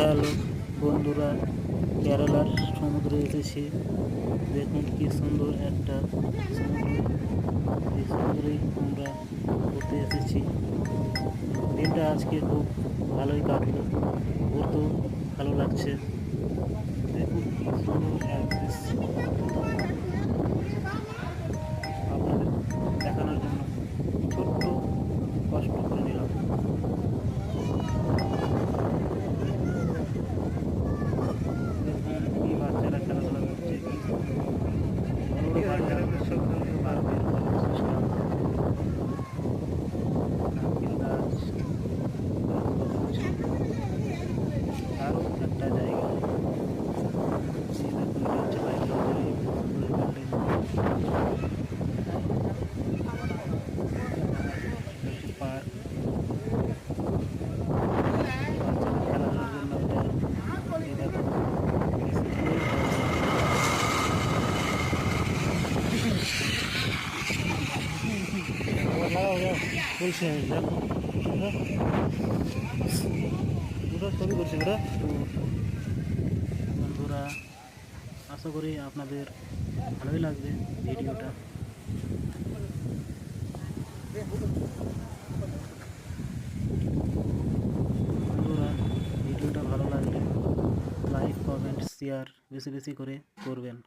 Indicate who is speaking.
Speaker 1: Hello বন্ধুরা, কেরালার সমুদ্রে এসেছি। দেখুন কি সুন্দর একটা সমুদ্র। এই সমুদ্রেই আমরা ঘুরতে এসেছি। দিনটা আজকে খুব ভালোই কাটলো, ঘুরতেও ভালো লাগছে। দেখুন কি সুন্দর এক দৃশ্য আপনাদের দেখানোর জন্য ছোট্ট কষ্ট করে নিলাম। দেখুন কি বাচ্চারা খেলাধুলা করছে, কি বড় বড় বাচ্চারা সব পার্কের সিস্টেম, নারকেল গাছ, আরও একটা জায়গা। এই দেখুন এটা হচ্ছে লাইট লঞ্চের বিল্ডিং, হচ্ছে পার্ক। বাচ্চাদের খেলাধুলার জন্য এটা। এই দেখুন কি সুন্দর বলছে। দেখুন দুটো ছবি করছে ওরা। তো বন্ধুরা, আশা করি আপনাদের ভালোই লাগবে ভিডিওটা। বন্ধুরা, ভিডিওটা ভালো লাগলে লাইক, কমেন্ট, শেয়ার বেশি বেশি করে করবেন।